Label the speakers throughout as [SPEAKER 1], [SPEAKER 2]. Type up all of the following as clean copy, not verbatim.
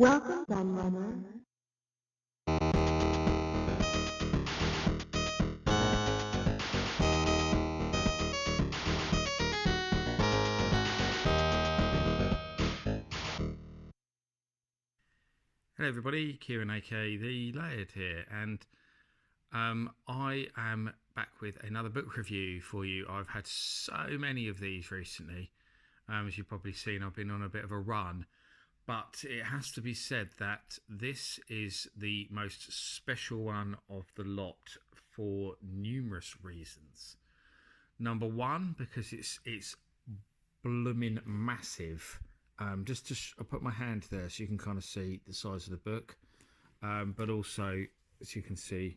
[SPEAKER 1] Welcome, Gunrunner.
[SPEAKER 2] Hello everybody, Kieran aka The Laird here, and I am back with another book review for you. I've had so many of these recently. As you've probably seen, I've been on a bit of a run, but it has to be said that this is the most special one of the lot for numerous reasons. Number one, because it's blooming massive. I'll put my hand there so you can kind of see the size of the book, but also, as you can see,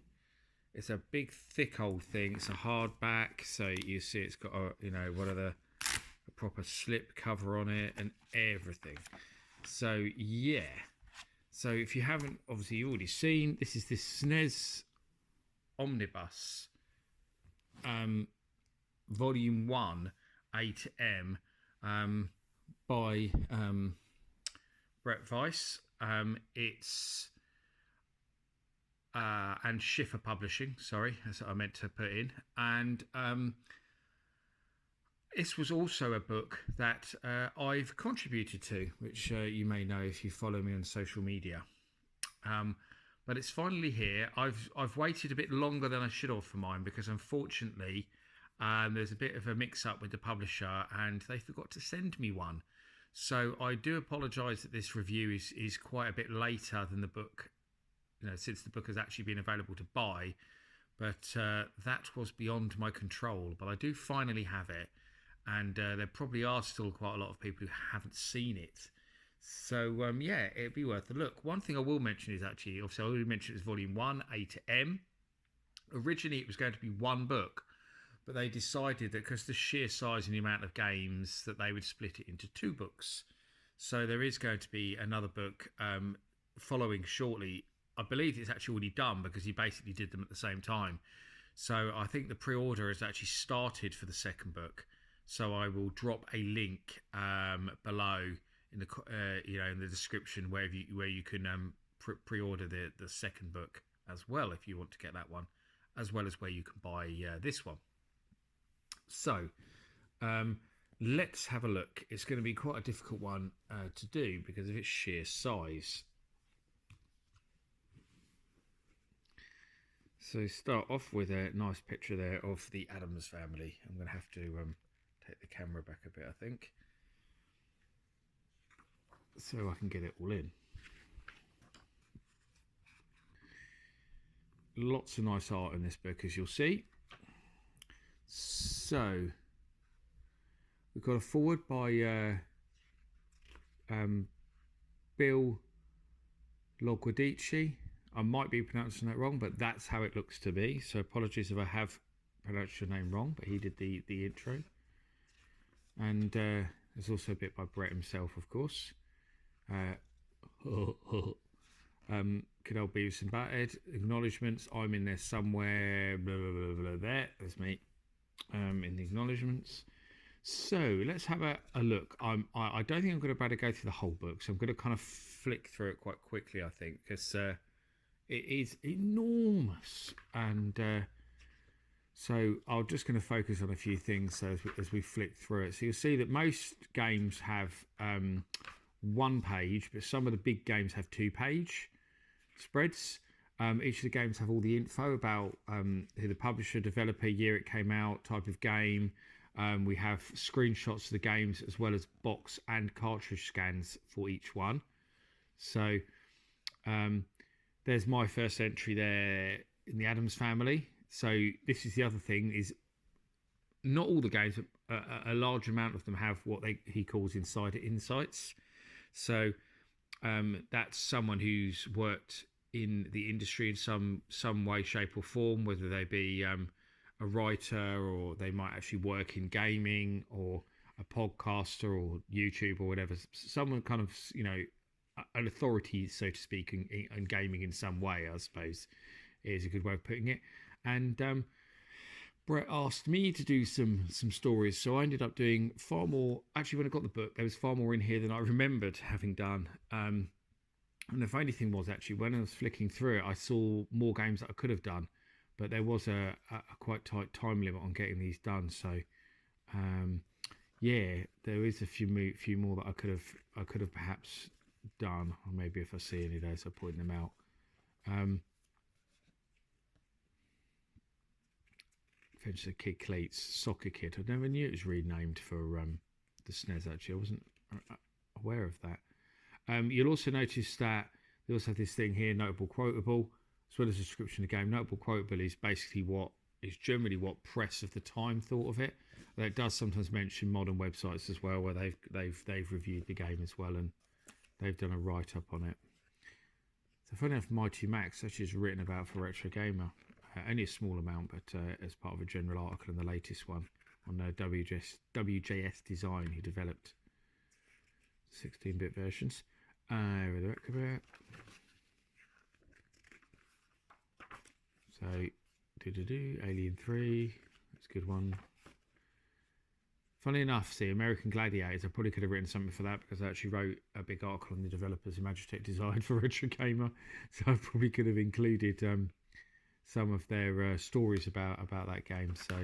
[SPEAKER 2] it's a big thick old thing. It's a hardback, so you see it's got a proper slip cover on it and everything. So yeah, so if you haven't obviously already seen, this is this SNES Omnibus, Volume 1 A to M, by Brett Weiss. It's and Schiffer Publishing. Sorry, that's what I meant to put in. And this was also a book that I've contributed to, which you may know if you follow me on social media. But it's finally here. I've waited a bit longer than I should have for mine because unfortunately there's a bit of a mix-up with the publisher and they forgot to send me one. So I do apologise that this review is quite a bit later than the book, since the book has actually been available to buy. But that was beyond my control. But I do finally have it, and there probably are still quite a lot of people who haven't seen it. So yeah, it'd be worth a look. One thing I will mention is actually, obviously I already mentioned it's Volume 1, A to M. Originally it was going to be one book, but they decided that because the sheer size and the amount of games that they would split it into two books. So there is going to be another book following shortly. I believe it's actually already done because he basically did them at the same time. So I think the pre-order has actually started for the second book. So I will drop a link below in the in the description where you can pre-order the second book as well if you want to get that one, as well as where you can buy this one. So let's have a look. It's going to be quite a difficult one to do because of its sheer size. So start off with a nice picture there of the Addams family. I'm going to have to take the camera back a bit, I think, so I can get it all in. Lots of nice art in this book, as you'll see. So we've got a forward by Bill Loguadici. I might be pronouncing that wrong, but that's how it looks to me. So apologies if I have pronounced your name wrong, but he did the intro. And there's also a bit by Brett himself, of course. Good old Beavis and Butthead. Acknowledgements. I'm in there somewhere. Blah, blah, blah, blah, there. There's me. In the acknowledgements. So let's have a look. I don't think I'm going to be able to go through the whole book, so I'm going to kind of flick through it quite quickly, I think, because it is enormous. And so I'm just going to focus on a few things as we flick through it. So you'll see that most games have one page, but some of the big games have 2-page spreads. Each of the games have all the info about who the publisher, developer, year it came out, type of game. We have screenshots of the games as well as box and cartridge scans for each one. So there's my first entry there in the Addams family. So this is the other thing, is not all the games, but a large amount of them have what he calls insider insights. So that's someone who's worked in the industry in some way, shape or form, whether they be a writer or they might actually work in gaming or a podcaster or YouTube or whatever. Someone kind of, an authority, so to speak, in gaming in some way, I suppose, is a good way of putting it. And Brett asked me to do some stories, so I ended up doing far more. Actually, when I got the book, there was far more in here than I remembered having done. And the funny thing was, actually, when I was flicking through it, I saw more games that I could have done, but there was a quite tight time limit on getting these done. So yeah, there is a few more that I could have perhaps done, or maybe if I see any of those, I'll point them out. Eventually, Kid Cleats, Soccer Kid. I never knew it was renamed for the SNES. Actually, I wasn't aware of that. You'll also notice that they also have this thing here, notable quotable, as well as a description of the game. Notable quotable is basically what is generally what press of the time thought of it. But it does sometimes mention modern websites as well, where they've reviewed the game as well, and they've done a write up on it. So funny enough, Mighty Max actually is written about for Retro Gamer, only a small amount, but as part of a general article in the latest one on WJS Design, who developed 16-bit versions. With the record. So, Alien 3, that's a good one. Funny enough, see, American Gladiators, I probably could have written something for that because I actually wrote a big article on the developers Imagitech Design for Retro Gamer, so I probably could have included some of their stories about that game. So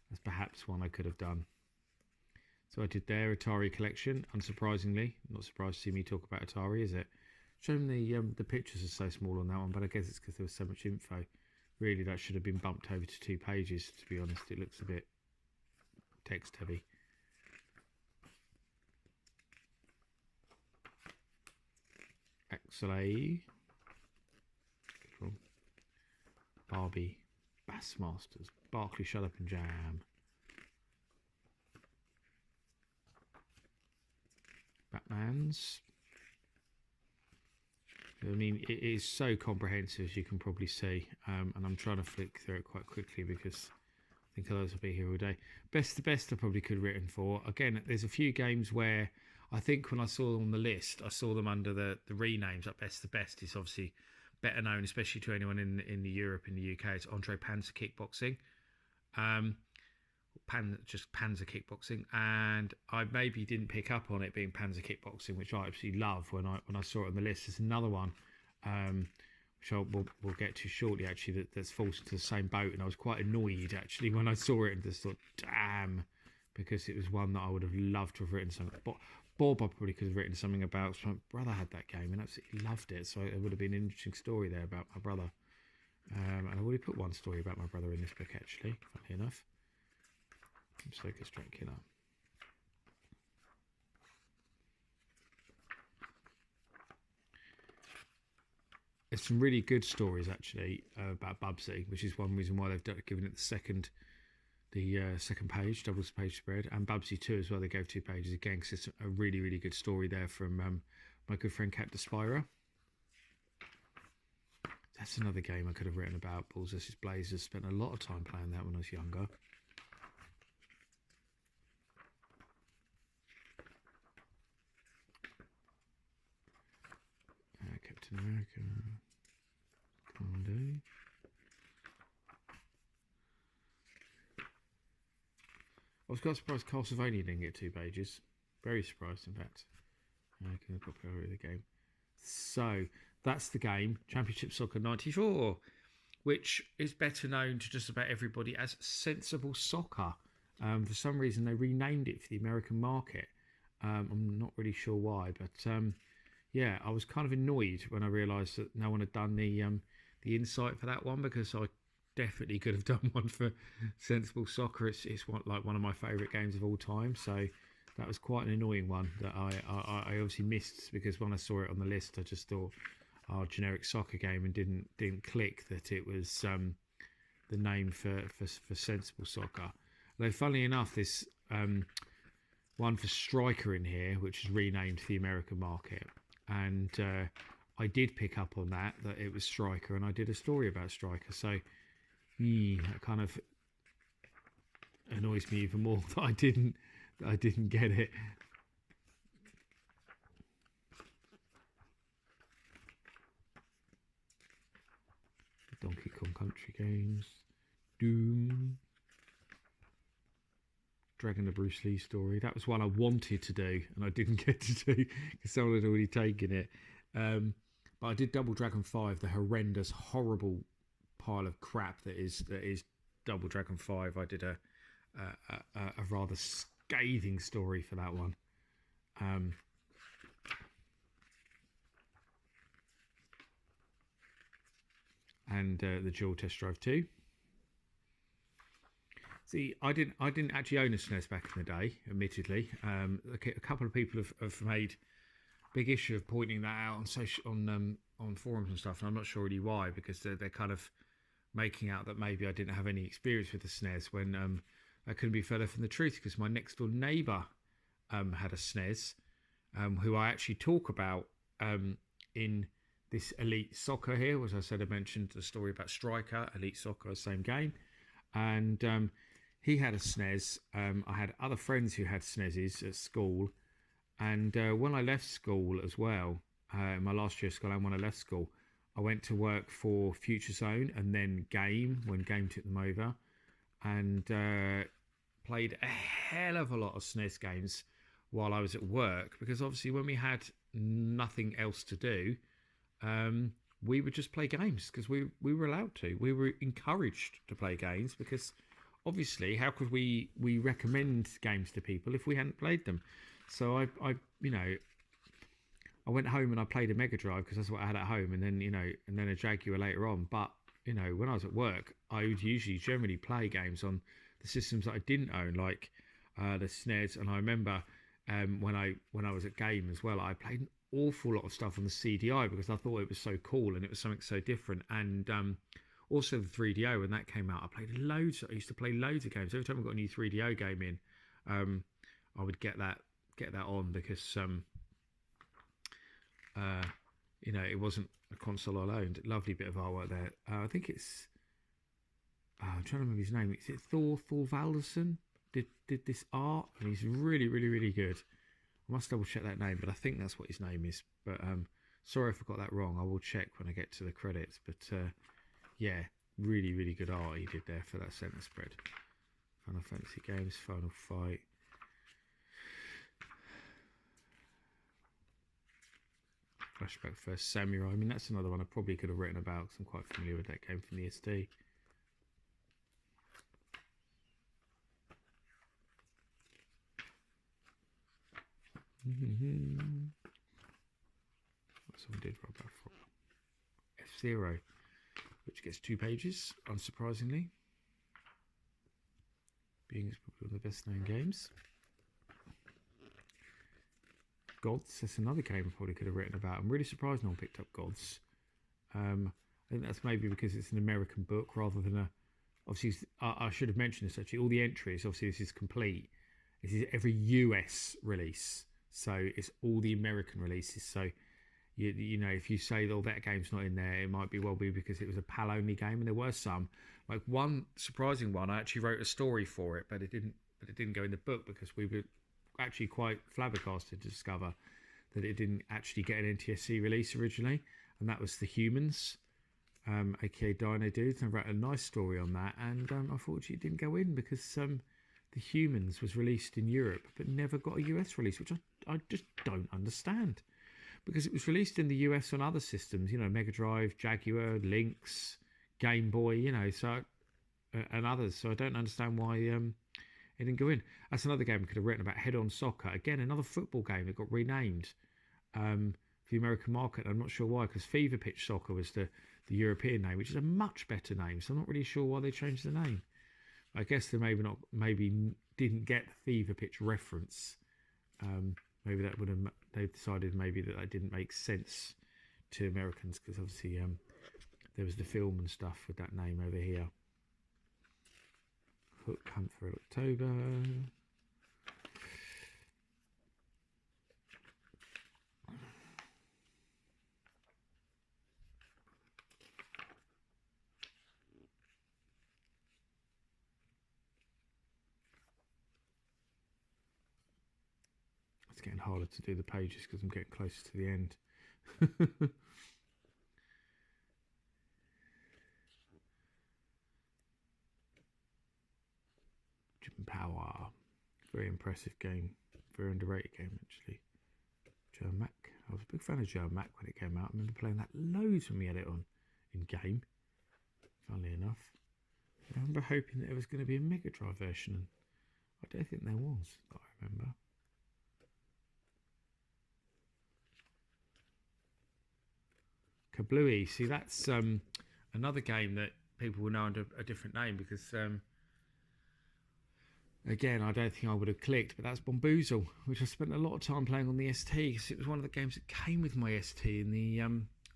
[SPEAKER 2] that's perhaps one I could have done. So I did their Atari collection, unsurprisingly. Not surprised to see me talk about Atari, is it? Showing the pictures are so small on that one, but I guess it's because there was so much info. Really, that should have been bumped over to 2 pages, to be honest. It looks a bit text heavy. XLA. Barbie. Bassmasters. Barclay, Shut Up and Jam. Batman's. I mean, it is so comprehensive, as you can probably see, and I'm trying to flick through it quite quickly because I think others will be here all day. Best to best I probably could have written for. Again, there's a few games where I think when I saw them on the list, I saw them under the renames. Like Best to Best is obviously better known, especially to anyone in the Europe, in the UK. It's Andre Panzer Kickboxing. Just Panzer Kickboxing, and I maybe didn't pick up on it being Panzer Kickboxing, which I absolutely love when I saw it on the list. There's another one which we'll get to shortly, actually, that's falls into the same boat, and I was quite annoyed actually when I saw it and just thought, damn, because it was one that I would have loved to have written something. But Bob, I probably could have written something about. So my brother had that game and absolutely loved it, so it would have been an interesting story there about my brother. And I've already put one story about my brother in this book, actually, funny enough. Circus Dracula. There's some really good stories actually about Bubsy, which is one reason why they've given it the second page, double page spread, and Bubsy 2 as well. They gave 2 pages again because it's a really good story there from my good friend Cat Despira. That's another game I could have written about. Bulls vs Blazers. Spent a lot of time playing that when I was younger. Captain America, Commando. I was quite surprised Castlevania didn't get 2 pages. Very surprised, in fact. The popularity of the game. So that's the game, Championship Soccer 94, which is better known to just about everybody as Sensible Soccer. For some reason, they renamed it for the American market. I'm not really sure why, but yeah, I was kind of annoyed when I realised that no one had done the insight for that one, because I definitely could have done one for Sensible Soccer. It's one of my favourite games of all time, so that was quite an annoying one that I obviously missed, because when I saw it on the list, I just thought, oh, generic soccer game, and didn't click that it was the name for Sensible Soccer. Though funnily enough, this one for Striker in here, which is renamed for the American market. And I did pick up on that it was Striker, and I did a story about Striker. So that kind of annoys me even more that I didn't get it. Donkey Kong Country games, Doom, Dragon the Bruce Lee story. That was one I wanted to do and I didn't get to do because someone had already taken it. But I did Double Dragon 5, the horrendous, horrible pile of crap that is Double Dragon 5. I did a rather scathing story for that one. And the Dual Test Drive 2. See, I didn't actually own a SNES back in the day, admittedly. A couple of people have made big issue of pointing that out on forums and stuff, and I'm not sure really why, because they're kind of making out that maybe I didn't have any experience with the SNES, when that couldn't be further from the truth, because my next door neighbour had a SNES, who I actually talk about in this Elite Soccer here. As I said, I mentioned the story about Striker, Elite Soccer, same game, and he had a SNES. I had other friends who had SNESes at school, and when I left school as well, in my last year of school and when I left school, I went to work for Future Zone and then Game, when Game took them over, and played a hell of a lot of SNES games while I was at work, because obviously when we had nothing else to do, we would just play games, because we were allowed to. We were encouraged to play games, because obviously how could we recommend games to people if we hadn't played them? So I went home and I played a Mega Drive, because that's what I had at home, and then a Jaguar later on. But when I was at work, I would usually generally play games on the systems that I didn't own, like the SNES. And I remember when I was at Game as well, I played an awful lot of stuff on the CDI, because I thought it was so cool and it was something so different. And also the 3DO, when that came out, I used to play loads of games. Every time I got a new 3DO game in, I would get that on, because it wasn't a console I owned. Lovely bit of artwork there. I think it's I'm trying to remember his name. Is it Thor Valderson did this art, and he's really, really, really good. I must double check that name, but I think that's what his name is. But sorry if I got that wrong. I will check when I get to the credits. But yeah, really, really good art he did there for that center spread. Final Fantasy Games, Final Fight. Flashback First Samurai. I mean, that's another one I probably could have written about, because I'm quite familiar with that game from the SD. What someone did rob that from F-Zero, which gets 2 pages, unsurprisingly, being it's probably one of the best known games. Gods, that's another game I probably could have written about. I'm really surprised no one picked up Gods. I think that's maybe because it's an American book rather than a. Obviously, I should have mentioned this actually. All the entries, obviously, this is complete. This is every US release, so it's all the American releases. So, if you say, "Oh, that game's not in there," it might be because it was a PAL only game, and there were some. Like one surprising one, I actually wrote a story for it, but it didn't go in the book, because we were actually quite flabbergasted to discover that it didn't actually get an NTSC release originally, and that was The Humans, aka Dino Dudes. And I wrote a nice story on that, and unfortunately it didn't go in, because The Humans was released in Europe but never got a US release, which I just don't understand, because it was released in the US on other systems, Mega Drive, Jaguar, Lynx, Game Boy, so and others. So I don't understand why it didn't go in. That's another game I could have written about. Head On Soccer, again, another football game that got renamed for the American market. I'm not sure why, because Fever Pitch Soccer was the European name, which is a much better name. So I'm not really sure why they changed the name. I guess they maybe didn't get the Fever Pitch reference. Maybe that would have. They decided maybe that didn't make sense to Americans, because obviously there was the film and stuff with that name over here. Hook Hunt for October. It's getting harder to do the pages because I'm getting closer to the end. Jim Power. Very impressive game. Very underrated game, actually. Joe Mac. I was a big fan of Joe Mac when it came out. I remember playing that loads when we had it on in game, funnily enough. I remember hoping that there was going to be a Mega Drive version, and I don't think there was, that I remember. Kablooey, see, that's another game that people will know under a different name, because again, I don't think I would have clicked, but that's Bomboozle, which I spent a lot of time playing on the ST, because it was one of the games that came with my ST in the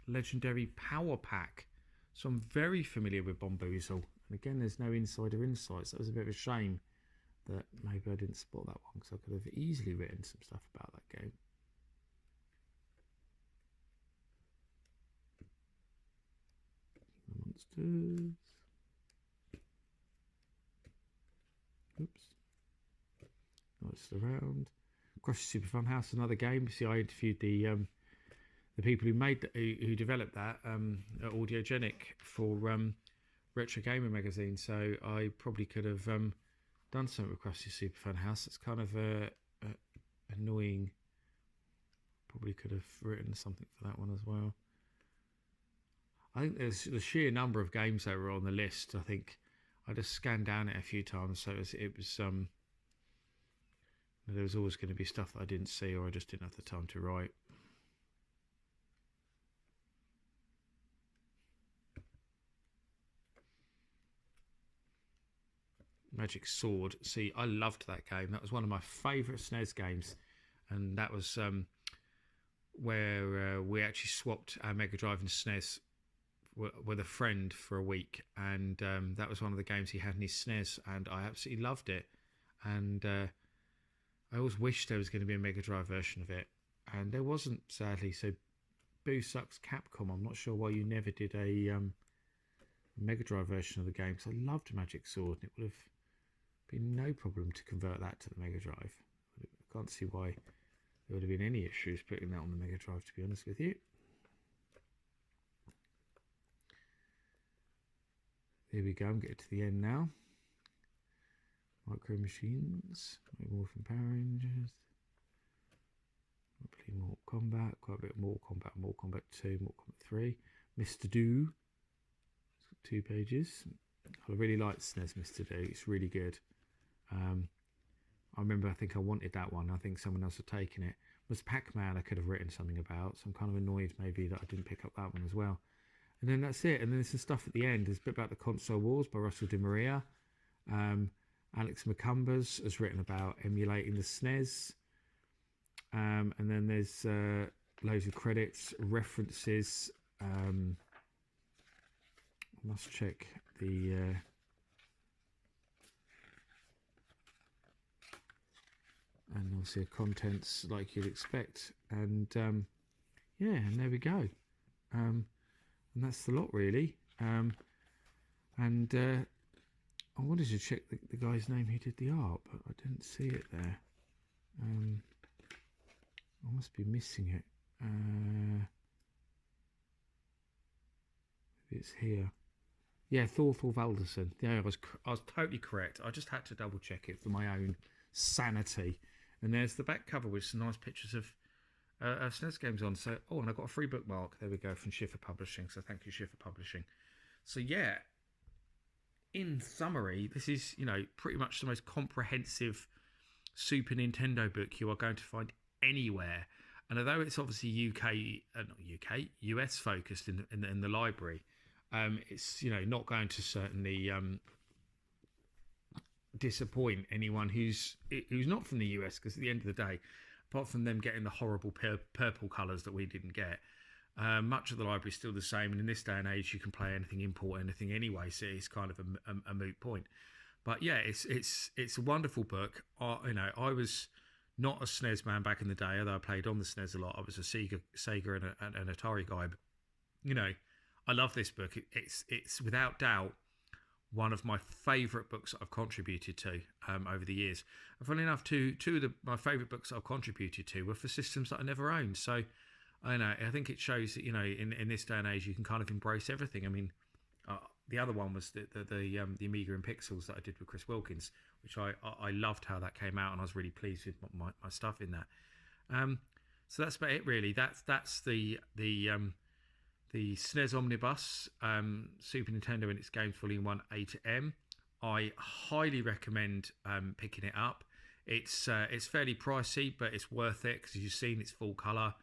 [SPEAKER 2] legendary Power Pack. So I'm very familiar with Bomboozle. And again, there's no insider insights. That was a bit of a shame that maybe I didn't spot that one, because I could have easily written some stuff about that game. Monsters. Oops. Nice around. Crush Super Fun House, another game. See, I interviewed the people who developed that at Audiogenic for Retro Gamer magazine. So I probably could have done something with Krusty Super Fun House. It's kind of annoying. Probably could have written something for that one as well. I think there's the sheer number of games that were on the list. I think I just scanned down it a few times, so it was there was always going to be stuff that I didn't see, or I just didn't have the time to write. Magic Sword. See, I loved that game. That was one of my favourite SNES games, and that was where we actually swapped our Mega Drive and SNES with a friend for a week, and that was one of the games he had in his SNES, and I absolutely loved it. And I always wished there was going to be a Mega Drive version of it, and there wasn't, sadly. So boo sucks, Capcom. I'm not sure why you never did a Mega Drive version of the game, because I loved Magic Sword, and it would have been no problem to convert that to the Mega Drive. I can't see why there would have been any issues putting that on the Mega Drive, to be honest with you. There we go, I'm getting to the end now. Micro Machines, Morphin Power Rangers, play Mortal Kombat, quite a bit of Mortal Kombat 2, Mortal Kombat 3, Mr. Do, it's got 2 pages. I really like SNES Mr. Do, it's really good. I remember, I think I wanted that one. I think someone else had taken it. Was Pac-Man I could have written something about, so I'm kind of annoyed maybe that I didn't pick up that one as well. And then that's it. And then there's some stuff at the end. There's a bit about the Console Wars by Russell De Maria. Alex McCumbers has written about emulating the SNES. And then there's loads of credits, references. I must check the... and obviously contents like you'd expect. And yeah, and there we go. And that's the lot, really. I wanted to check the guy's name who did the art, but I didn't see it there. I must be missing it. Maybe it's here. Yeah, Thorthor Valderson. Yeah, I was totally correct. I just had to double check it for my own sanity. And there's the back cover with some nice pictures of SNES games on. So, oh, and I got a free bookmark. There we go, from Schiffer Publishing. So thank you, Schiffer Publishing. So yeah, in summary, this is, you know, pretty much the most comprehensive Super Nintendo book you are going to find anywhere. And although it's obviously US focused in the library, it's, you know, not going to certainly disappoint anyone who's not from the US, because at the end of the day, apart from them getting the horrible purple colours that we didn't get, much of the library is still the same. And in this day and age, you can play anything, import anything anyway, so it's kind of a moot point. But yeah, it's a wonderful book. You know, I was not a SNES man back in the day, although I played on the SNES a lot. I was a Sega and an Atari guy. But, you know, I love this book. It's without doubt one of my favourite books that I've contributed to over the years. And funnily enough, two of my favourite books that I've contributed to were for systems that I never owned. So I think it shows that, you know, in this day and age, you can kind of embrace everything. I mean, the other one was the Amiga and Pixels that I did with Chris Wilkins, which I loved how that came out, and I was really pleased with my stuff in that. So that's about it, really. That's the SNES Omnibus, Super Nintendo and its games, Volume 1 A to M. I highly recommend picking it up. It's fairly pricey, but it's worth it because you've seen it's full colour.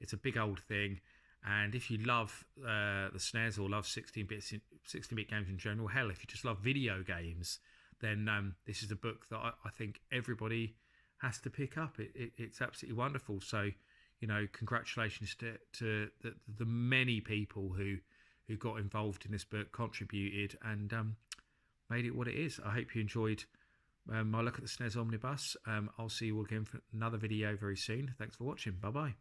[SPEAKER 2] It's a big old thing, and if you love the SNES or love 16-bit games in general, hell, if you just love video games, then this is a book that I think everybody has to pick up. It's absolutely wonderful. So, you know, congratulations to the many people who got involved in this book, contributed, and made it what it is. I hope you enjoyed my look at the SNES Omnibus. I'll see you all again for another video very soon. Thanks for watching. Bye bye.